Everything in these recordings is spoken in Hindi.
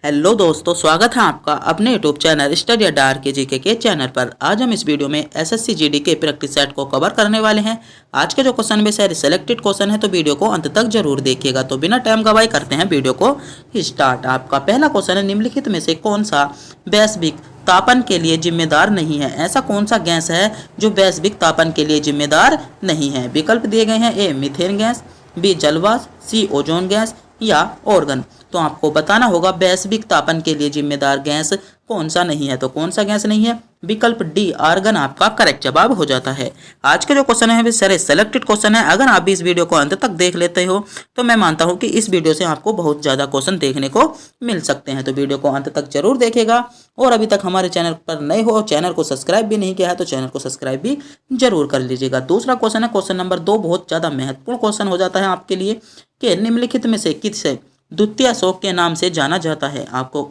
हेलो दोस्तों, स्वागत है आपका अपने यूट्यूब चैनल स्टडी अड्डा के जीके के चैनल पर। आज हम इस वीडियो में एसएससी जीडी के प्रैक्टिस सेट को कवर करने वाले हैं। आज के जो क्वेश्चन में सारे सेलेक्टेड क्वेश्चन है, तो वीडियो को अंत तक जरूर देखिएगा। तो बिना टाइम गवाए करते हैं वीडियो को स्टार्ट। आपका पहला क्वेश्चन है, निम्नलिखित में से कौन सा वैश्विक तापन के लिए जिम्मेदार नहीं है? ऐसा कौन सा गैस है जो वैश्विक तापन के लिए जिम्मेदार नहीं है? विकल्प दिए गए हैं, ए मीथेन गैस, बी जलवाष्प, सी ओजोन गैस या ऑर्गन। तो आपको बताना होगा वैश्विक तापन के लिए जिम्मेदार गैस कौन सा नहीं है। तो कौन सा गैस नहीं है? विकल्प डी आर्गन आपका करेक्ट जवाब हो जाता है। आज के जो क्वेश्चन है वे सारे सेलेक्टेड क्वेश्चन है। अगर आप भी इस वीडियो को अंत तक देख लेते हो तो मैं मानता हूं कि इस वीडियो से आपको बहुत ज्यादा क्वेश्चन देखने को मिल सकते हैं। तो वीडियो को अंत तक जरूर देखेगा। और अभी तक हमारे चैनल पर नए हो, चैनल को सब्सक्राइब भी नहीं किया है, तो चैनल को सब्सक्राइब भी जरूर कर लीजिएगा। दूसरा क्वेश्चन है क्वेश्चन नंबर 2, बहुत ज्यादा महत्वपूर्ण क्वेश्चन हो जाता है आपके लिए कि निम्नलिखित में से किसे द्वितीय अशोक के नाम से जाना जाता है? आपको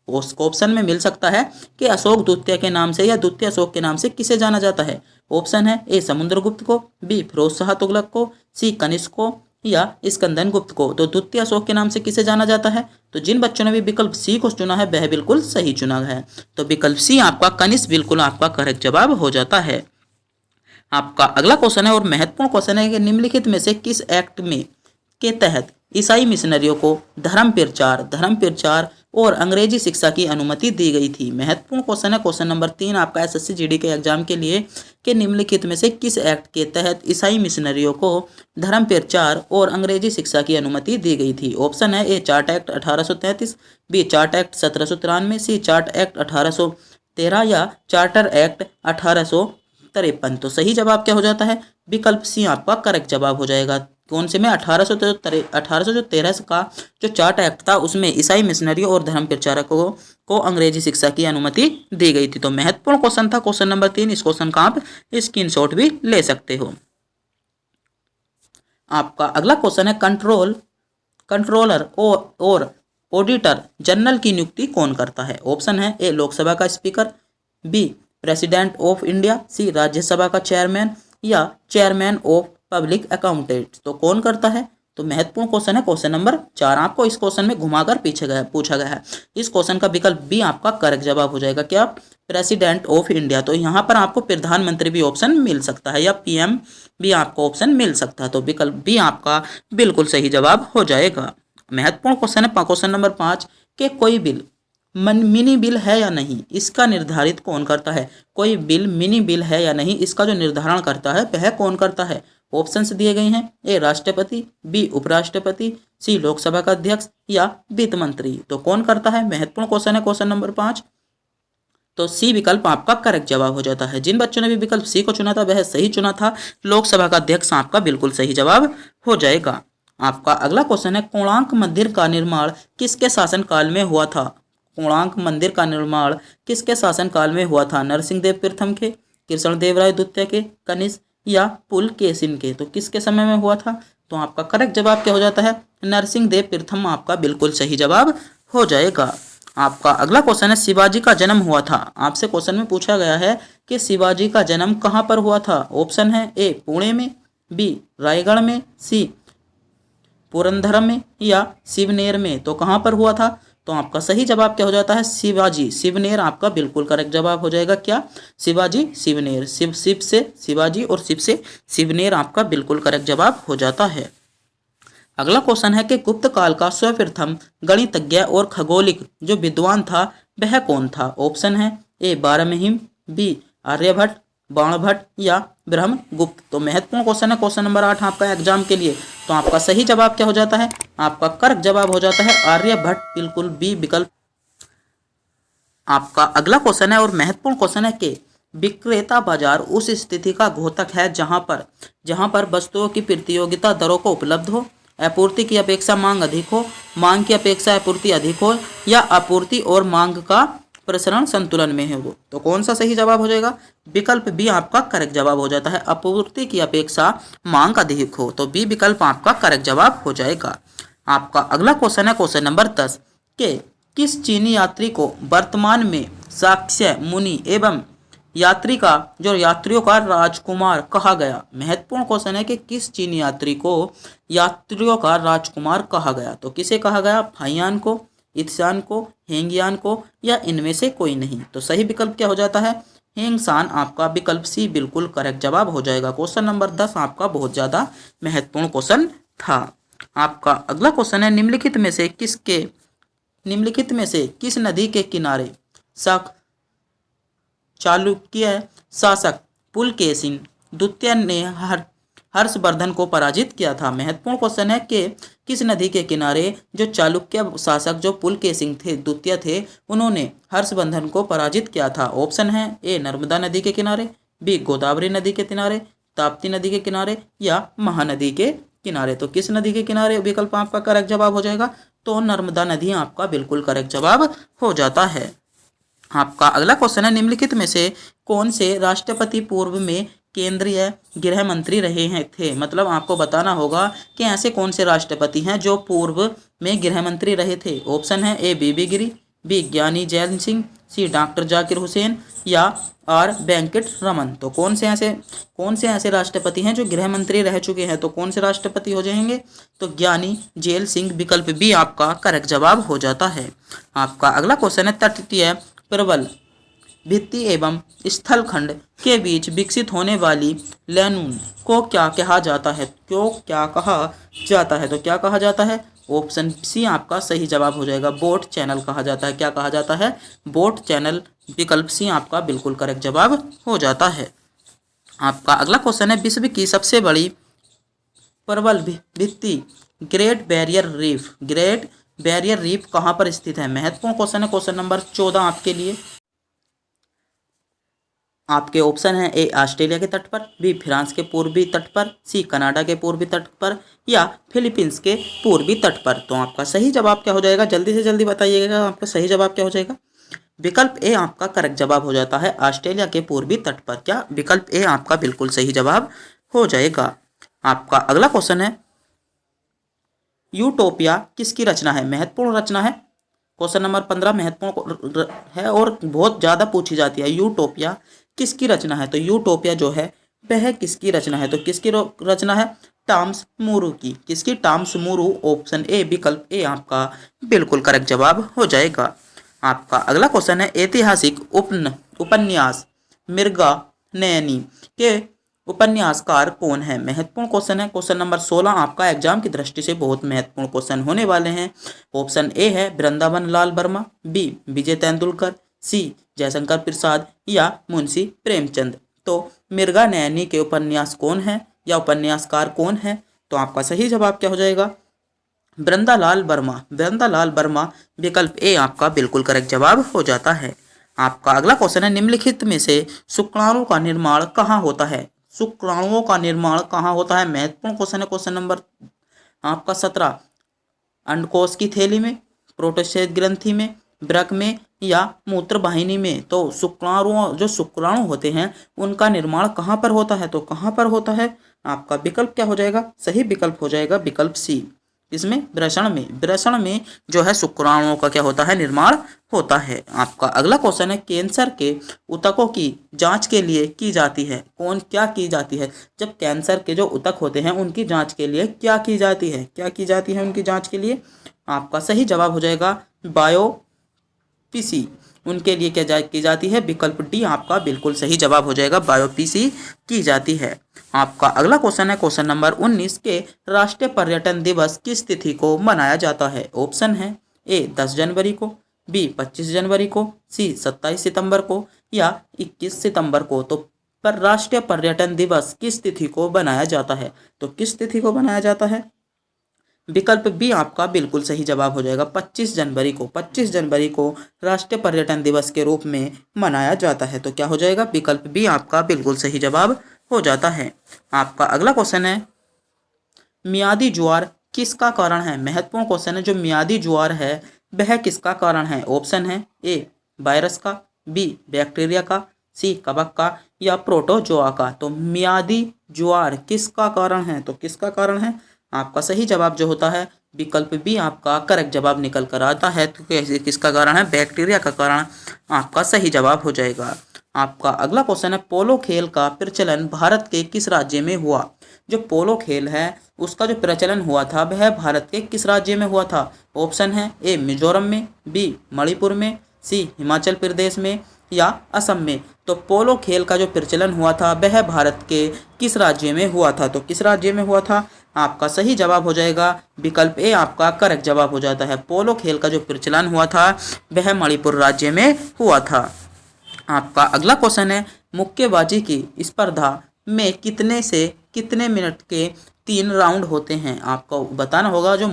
उसको ऑप्शन में मिल सकता है कि अशोक द्वितीय के नाम से या द्वितीय अशोक के नाम से किसे जाना जाता है। ऑप्शन है, ए समुद्रगुप्त को, बी फिरोज शाह तुगलक को, सी कनिष्क को या स्कंदन गुप्त को। तो द्वितीय अशोक के नाम से किसे जाना जाता है? तो जिन बच्चों ने भी विकल्प सी को चुना है वह बिल्कुल सही चुना है। तो विकल्प सी आपका कनिष्क बिल्कुल आपका करेक्ट जवाब हो जाता है। आपका अगला क्वेश्चन है और महत्वपूर्ण क्वेश्चन है कि निम्नलिखित में से किस एक्ट में के तहत ईसाई मिशनरियों को धर्म प्रचार और अंग्रेजी शिक्षा की अनुमति दी गई थी? महत्वपूर्ण क्वेश्चन है क्वेश्चन नंबर 3 आपका एसएससी जीडी के एग्जाम के लिए कि निम्नलिखित में से किस एक्ट के तहत ईसाई मिशनरियों को धर्म प्रचार और अंग्रेजी शिक्षा की अनुमति दी गई थी? ऑप्शन है, A chart act 1833, B chart act 1793, C chart act 1813 या चार्टर एक्ट 1853। तो सही जवाब क्या हो जाता है? विकल्प सी आपका करेक्ट जवाब हो जाएगा। कौन से में 1813 का जो चार्ट एक्ट था उसमें ईसाई मिशनरियों और धर्म प्रचारकों को अंग्रेजी शिक्षा की अनुमति दी गई थी। तो महत्वपूर्ण क्वेश्चन था क्वेश्चन नंबर 3। इस क्वेश्चन का आप स्क्रीनशॉट भी ले सकते हो। आपका अगला क्वेश्चन है कंट्रोलर और ऑडिटर जनरल की नियुक्ति कौन करता है? ऑप्शन है, ए लोकसभा का speaker, B president of India, C Rajya Sabha का चेयरमैन या चेयरमैन ऑफ पब्लिक अकाउंटेंट। तो कौन करता है? तो महत्वपूर्ण क्वेश्चन है क्वेश्चन नंबर 4। आपको इस क्वेश्चन में घुमाकर पूछा गया है। इस क्वेश्चन का विकल्प बी आपका करेक्ट जवाब हो जाएगा। क्या? President of India. तो यहाँ पर आपको प्रधानमंत्री भी ऑप्शन मिल सकता है या पीएम भी आपको ऑप्शन मिल सकता है। तो विकल्प बी आपका बिल्कुल सही जवाब हो जाएगा। महत्वपूर्ण क्वेश्चन है क्वेश्चन नंबर 5 के कोई बिल मिनी बिल है या नहीं, इसका निर्धारित कौन करता है? कोई बिल मिनी बिल है या नहीं, इसका जो निर्धारण करता है वह कौन करता है? ऑप्शंस दिए गए हैं, ए राष्ट्रपति, बी उपराष्ट्रपति, सी लोकसभा का अध्यक्ष या वित्त मंत्री। तो कौन करता है? महत्वपूर्ण क्वेश्चन है क्वेश्चन नंबर 5। तो सी विकल्प आपका करेक्ट जवाब हो जाता है। जिन बच्चों ने भी विकल्प सी को चुना था वह सही चुना था। लोकसभा का अध्यक्ष आपका बिल्कुल सही जवाब हो जाएगा। आपका अगला क्वेश्चन है कोणार्क मंदिर का निर्माण किसके शासनकाल में हुआ था? कोणार्क मंदिर का निर्माण किसके शासनकाल में हुआ था? नरसिंह देव प्रथम के, कृष्णदेवराय द्वितीय के, कनिष्क या पुलकेशिन के। तो किसके समय में हुआ था? तो आपका करेक्ट जवाब क्या हो जाता है? नरसिंह देव प्रथम आपका बिल्कुल सही जवाब हो जाएगा। आपका अगला क्वेश्चन है शिवाजी का जन्म हुआ था। आपसे क्वेश्चन में पूछा गया है कि शिवाजी का जन्म कहां पर हुआ था? ऑप्शन है, ए पुणे में, बी रायगढ़ में, सी पुरंदर में या शिवनेर में। तो कहां पर हुआ था? तो आपका सही जवाब क्या हो जाता है? शिवाजी शिवनेर आपका बिल्कुल करेक्ट जवाब हो जाएगा। क्या? शिवाजी शिवनेर। शिव से शिवाजी और शिव से शिवनेर आपका बिल्कुल करेक्ट जवाब हो जाता है। अगला क्वेश्चन है कि गुप्त काल का सर्वप्रथम गणितज्ञ और खगोलिक जो विद्वान था वह कौन था? ऑप्शन है, ए बारहमीम, बी आर्यभट्ट, बाणभट्ट या ब्रह्मगुप्त। तो महत्वपूर्ण क्वेश्चन है क्वेश्चन नंबर 8 आपका एग्जाम के लिए। तो आपका सही जवाब क्या हो जाता है? आपका करेक्ट जवाब हो जाता है आर्यभट्ट, बिल्कुल बी विकल्प। आपका अगला क्वेश्चन है और महत्वपूर्ण क्वेश्चन है कि विक्रेता बाजार उस स्थिति का घोतक है जहां पर वस्तुओं की प्रतियोगिता दरों को उपलब्ध हो, आपूर्ति की अपेक्षा मांग अधिक हो, मांग की अपेक्षा आपूर्ति अधिक हो या आपूर्ति और मांग का प्रसरण संतुलन में है। वो तो कौन सा सही जवाब हो जाएगा? विकल्प बी आपका करेक्ट जवाब हो जाता है। आपूर्ति की अपेक्षा मांग अधिक हो, तो बी विकल्प आपका करेक्ट जवाब हो जाएगा। आपका अगला क्वेश्चन है क्वेश्चन नंबर 10 के किस चीनी यात्री को वर्तमान में शाक्य मुनि एवं यात्रियों का राजकुमार कहा गया? महत्वपूर्ण क्वेश्चन है कि किस चीनी यात्री को यात्रियों का राजकुमार कहा गया? तो किसे कहा गया? फाइयान को, इत्सान को, हेंगियान को या इनमें से कोई नहीं। तो सही विकल्प क्या हो जाता है? हेंगसान आपका विकल्प सी बिल्कुल करेक्ट जवाब हो जाएगा। क्वेश्चन नंबर 10 आपका बहुत ज़्यादा महत्वपूर्ण क्वेश्चन था। आपका अगला क्वेश्चन है, निम्नलिखित में से किस नदी के किनारे चालुक्य शासक पुलकेशिन द्वितीय ने हर्षवर्धन को पराजित किया था? महत्वपूर्ण क्वेश्चन है कि किस नदी के किनारे जो चालुक्य शासक जो पुलकेशिन थे द्वितीय थे, उन्होंने हर्षवर्धन को पराजित किया था? ऑप्शन है ए नर्मदा नदी के किनारे, बी गोदावरी नदी के किनारे, ताप्ती नदी के किनारे या महानदी के किनारे। तो किस नदी के किनारे विकल्प आपका करेक्ट जवाब हो जाएगा? तो नर्मदा नदी आपका बिल्कुल करेक्ट जवाब हो जाता है। आपका अगला क्वेश्चन है, निम्नलिखित में से कौन से राष्ट्रपति पूर्व में केंद्रीय गृह मंत्री रहे हैं थे? मतलब आपको बताना होगा कि ऐसे कौन से राष्ट्रपति हैं जो पूर्व में गृह मंत्री रहे थे। ऑप्शन है ए बीबी गिरी, बी ज्ञानी जैल सिंह, सी डॉक्टर जाकिर हुसैन या आर वेंकट रमन। तो कौन से ऐसे राष्ट्रपति हैं जो गृह मंत्री रह चुके हैं? तो कौन से राष्ट्रपति हो जाएंगे? तो ज्ञानी जैल सिंह विकल्प बी आपका करेक्ट जवाब हो जाता है। आपका अगला क्वेश्चन है, तटीय प्रबल भित्ति एवं स्थलखंड के बीच विकसित होने वाली लैनून को क्या कहा जाता है? तो क्या कहा जाता है? ऑप्शन सी आपका सही जवाब हो जाएगा, बोट चैनल कहा जाता है। क्या कहा जाता है? Boat channel. विकल्प सी आपका बिल्कुल करेक्ट जवाब हो जाता है। आपका अगला क्वेश्चन है, विश्व की सबसे बड़ी प्रबल भित्ति ग्रेट बैरियर रीफ कहाँ पर स्थित है? महत्वपूर्ण क्वेश्चन है। क्वेश्चन नंबर 14 आपके लिए। आपके ऑप्शन है ए ऑस्ट्रेलिया के तट पर, बी फ्रांस के पूर्वी तट पर, सी कनाडा के पूर्वी तट पर या फिलीपींस के पूर्वी तट पर। तो आपका सही जवाब क्या हो जाएगा? जल्दी से जल्दी बताइएगा, आपका सही जवाब क्या हो जाएगा? विकल्प ए आपका करेक्ट जवाब हो जाता है, ऑस्ट्रेलिया के पूर्वी तट पर। क्या विकल्प ए आपका बिल्कुल सही जवाब हो जाएगा। आपका अगला क्वेश्चन है, यूटोपिया किसकी रचना है? महत्वपूर्ण रचना है। क्वेश्चन नंबर 15 महत्वपूर्ण है और बहुत ज़्यादा पूछी जाती है। यूटोपिया किसकी रचना है? तो यूटोपिया जो है वह किसकी रचना है? तो किसकी रचना है? टॉमस मूरू की। किसकी? टॉमस मूरू। ऑप्शन ए विकल्प ए आपका बिल्कुल करेक्ट जवाब हो जाएगा। आपका अगला क्वेश्चन है, ऐतिहासिक उपन्यास मृगा नयनी के उपन्यासकार कौन है? महत्वपूर्ण क्वेश्चन है। क्वेश्चन नंबर 16 आपका एग्जाम की दृष्टि से बहुत महत्वपूर्ण क्वेश्चन होने वाले हैं। ऑप्शन ए है वृंदावन लाल वर्मा, बी विजय तेंदुलकर, सी जयशंकर प्रसाद या मुंशी प्रेमचंद। तो मृगा नयनी के उपन्यास कौन है या उपन्यासकार कौन है? तो आपका सही जवाब क्या हो जाएगा? वृंदालाल वर्मा। विकल्प ए आपका बिल्कुल करेक्ट जवाब हो जाता है। आपका अगला क्वेश्चन है, निम्नलिखित में से शुक्राणु का निर्माण कहाँ होता है? शुक्राणुओं का निर्माण कहाँ होता है? महत्वपूर्ण क्वेश्चन है। क्वेश्चन नंबर आपका 17 अंडकोश की थैली में, प्रोटोस्टेट ग्रंथि में, वृक्क में या मूत्र वाहिनी में। तो शुक्राणु होते हैं उनका निर्माण कहाँ पर होता है? तो कहाँ पर होता है? आपका विकल्प क्या हो जाएगा? सही विकल्प हो जाएगा विकल्प सी। इसमें वृषण में जो है शुक्राणुओं का क्या होता है? निर्माण होता है। आपका अगला क्वेश्चन है, कैंसर के ऊतकों की जांच के लिए की जाती है क्या की जाती है? जब कैंसर के जो ऊतक होते हैं उनकी जांच के लिए क्या की जाती है उनकी जांच के लिए? आपका सही जवाब हो जाएगा बायोप्सी। उनके लिए क्या की जाती है? विकल्प डी आपका बिल्कुल सही जवाब हो जाएगा, बायोप्सी की जाती है। आपका अगला क्वेश्चन है, क्वेश्चन नंबर 19 के राष्ट्रीय पर्यटन दिवस किस तिथि को मनाया जाता है? ऑप्शन है ए 10 जनवरी को, बी 25 जनवरी को, सी 27 सितंबर को या 21 सितंबर को। तो पर राष्ट्रीय पर्यटन दिवस किस तिथि को बनाया जाता है? तो किस तिथि को बनाया जाता है? विकल्प बी आपका बिल्कुल सही जवाब हो जाएगा, 25 जनवरी को। 25 जनवरी को राष्ट्रीय पर्यटन दिवस के रूप में मनाया जाता है। तो क्या हो जाएगा? विकल्प बी आपका बिल्कुल सही जवाब हो जाता है। आपका अगला क्वेश्चन है, मियादी ज्वार किसका कारण है? महत्वपूर्ण क्वेश्चन है। जो मियादी ज्वार है वह किसका कारण है? ऑप्शन है ए वायरस का, बी बैक्टीरिया का, सी कवक का या प्रोटोजोआ का। तो मियादी ज्वार किसका कारण है? तो किसका कारण है? आपका सही जवाब जो होता है विकल्प बी आपका करेक्ट जवाब निकल कर आता है। तो किसका कारण है? बैक्टीरिया का कारण आपका सही जवाब हो जाएगा। आपका अगला क्वेश्चन है पोलो खेल का प्रचलन भारत के किस राज्य में हुआ। जो पोलो खेल है उसका जो प्रचलन हुआ था वह भारत के किस राज्य में हुआ था। ऑप्शन है ए मिजोरम में, बी मणिपुर में, सी हिमाचल प्रदेश में या असम में। तो पोलो खेल का जो प्रचलन हुआ था वह भारत के किस राज्य में हुआ था। तो किस राज्य में हुआ था। आपका सही जवाब हो जाएगा विकल्प ए आपका करेक्ट जवाब हो जाता है। पोलो खेल का जो प्रचलन हुआ था वह मणिपुर राज्य में हुआ था। आपका अगला क्वेश्चन है मुक्केबाजी की स्पर्धा में कितने से कितने मिनट के 3 राउंड होते हैं। आपको बताना होगा जो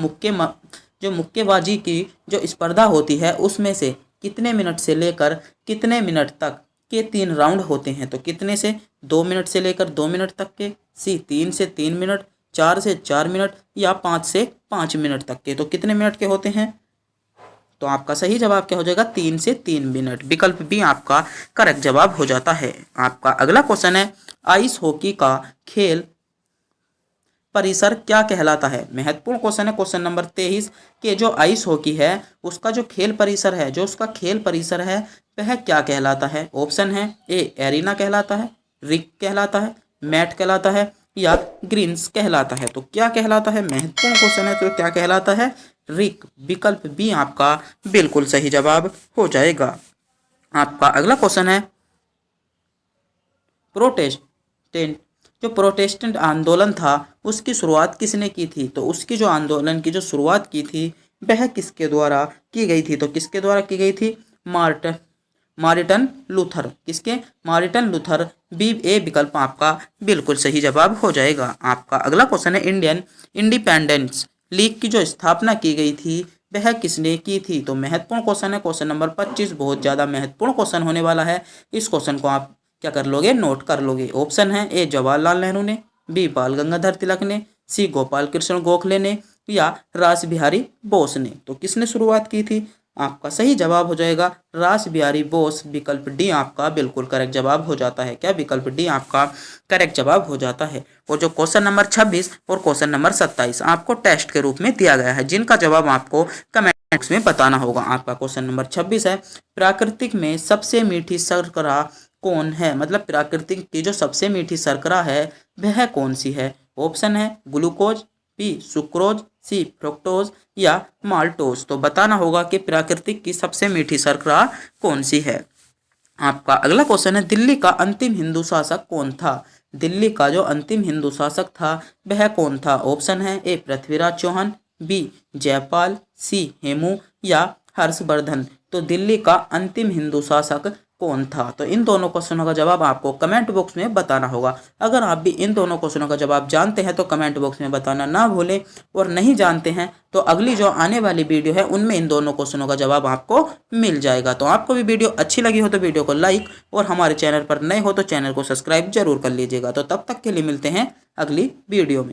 मुक्केबाजी की जो स्पर्धा होती है उसमें से कितने मिनट से लेकर कितने मिनट तक के 3 राउंड होते हैं। तो कितने से 2 मिनट से लेकर 2 मिनट तक के, सी 3 से 3 मिनट, 4 से 4 मिनट या 5 से 5 मिनट तक के। तो कितने मिनट के होते हैं। तो आपका सही जवाब क्या हो जाएगा 3 से 3 मिनट। विकल्प बी आपका करेक्ट जवाब हो जाता है। आपका अगला क्वेश्चन है आइस हॉकी का खेल परिसर क्या कहलाता है। महत्वपूर्ण क्वेश्चन है। क्वेश्चन नंबर 23 के जो आइस हॉकी है उसका जो खेल परिसर है वह क्या कहलाता है। ऑप्शन है ए एरिना कहलाता है, रिक कहलाता है, मैट कहलाता है या ग्रीन्स कहलाता है। तो क्या कहलाता है। महत्वपूर्ण क्वेश्चन है। तो क्या कहलाता है रिक। विकल्प बी आपका बिल्कुल सही जवाब हो जाएगा। आपका अगला क्वेश्चन है प्रोटेस्टेंट आंदोलन था उसकी शुरुआत किसने की थी। तो उसकी जो आंदोलन की जो शुरुआत की थी वह किसके द्वारा की गई थी। तो किसके द्वारा की गई थी मार्टिन लूथर। किसके मार्टिन लूथर। बी ए विकल्प आपका बिल्कुल सही जवाब हो जाएगा। आपका अगला क्वेश्चन है इंडियन इंडिपेंडेंस लीग की जो स्थापना की गई थी वह किसने की थी। तो महत्वपूर्ण क्वेश्चन है। क्वेश्चन नंबर 25 बहुत ज़्यादा महत्वपूर्ण क्वेश्चन होने वाला है। इस क्वेश्चन को आप क्या कर लोगे नोट कर लोगे। ऑप्शन है ए जवाहरलाल नेहरू ने, बी बाल गंगाधर तिलक ने, सी गोपाल कृष्ण गोखले ने या रास बिहारी बोस ने। तो किसने शुरुआत की थी। आपका सही जवाब हो जाएगा रास बिहारी बोस। विकल्प डी आपका बिल्कुल करेक्ट जवाब हो जाता है। क्या विकल्प डी आपका करेक्ट जवाब हो जाता है। और जो क्वेश्चन नंबर 26 और क्वेश्चन नंबर 27 आपको टेस्ट के रूप में दिया गया है जिनका जवाब आपको कमेंट बॉक्स में बताना होगा। आपका क्वेश्चन नंबर 26 है प्राकृतिक में सबसे मीठी शर्करा कौन है। मतलब प्राकृतिक की जो सबसे मीठी शर्करा है वह कौन सी है। ऑप्शन है ग्लूकोज, बी सुक्रोज, सी फ्रुक्टोज या माल्टोज। तो बताना होगा कि प्राकृतिक की सबसे मीठी शर्करा कौन सी है। आपका अगला क्वेश्चन है दिल्ली का अंतिम हिंदू शासक कौन था। दिल्ली का जो अंतिम हिंदू शासक था वह कौन था। ऑप्शन है ए पृथ्वीराज चौहान, बी जयपाल, सी हेमू या हर्षवर्धन। तो दिल्ली का अंतिम हिंदू शासक कौन था। तो इन दोनों क्वेश्चनों का जवाब आपको कमेंट बॉक्स में बताना होगा। अगर आप भी इन दोनों क्वेश्चनों का जवाब जानते हैं तो कमेंट बॉक्स में बताना ना भूलें, और नहीं जानते हैं तो अगली जो आने वाली वीडियो है उनमें इन दोनों क्वेश्चनों का जवाब आपको मिल जाएगा। तो आपको भी वीडियो अच्छी लगी हो तो वीडियो को लाइक, और हमारे चैनल पर नए हो तो चैनल को सब्सक्राइब जरूर कर लीजिएगा। तो तब तक के लिए मिलते हैं अगली वीडियो में।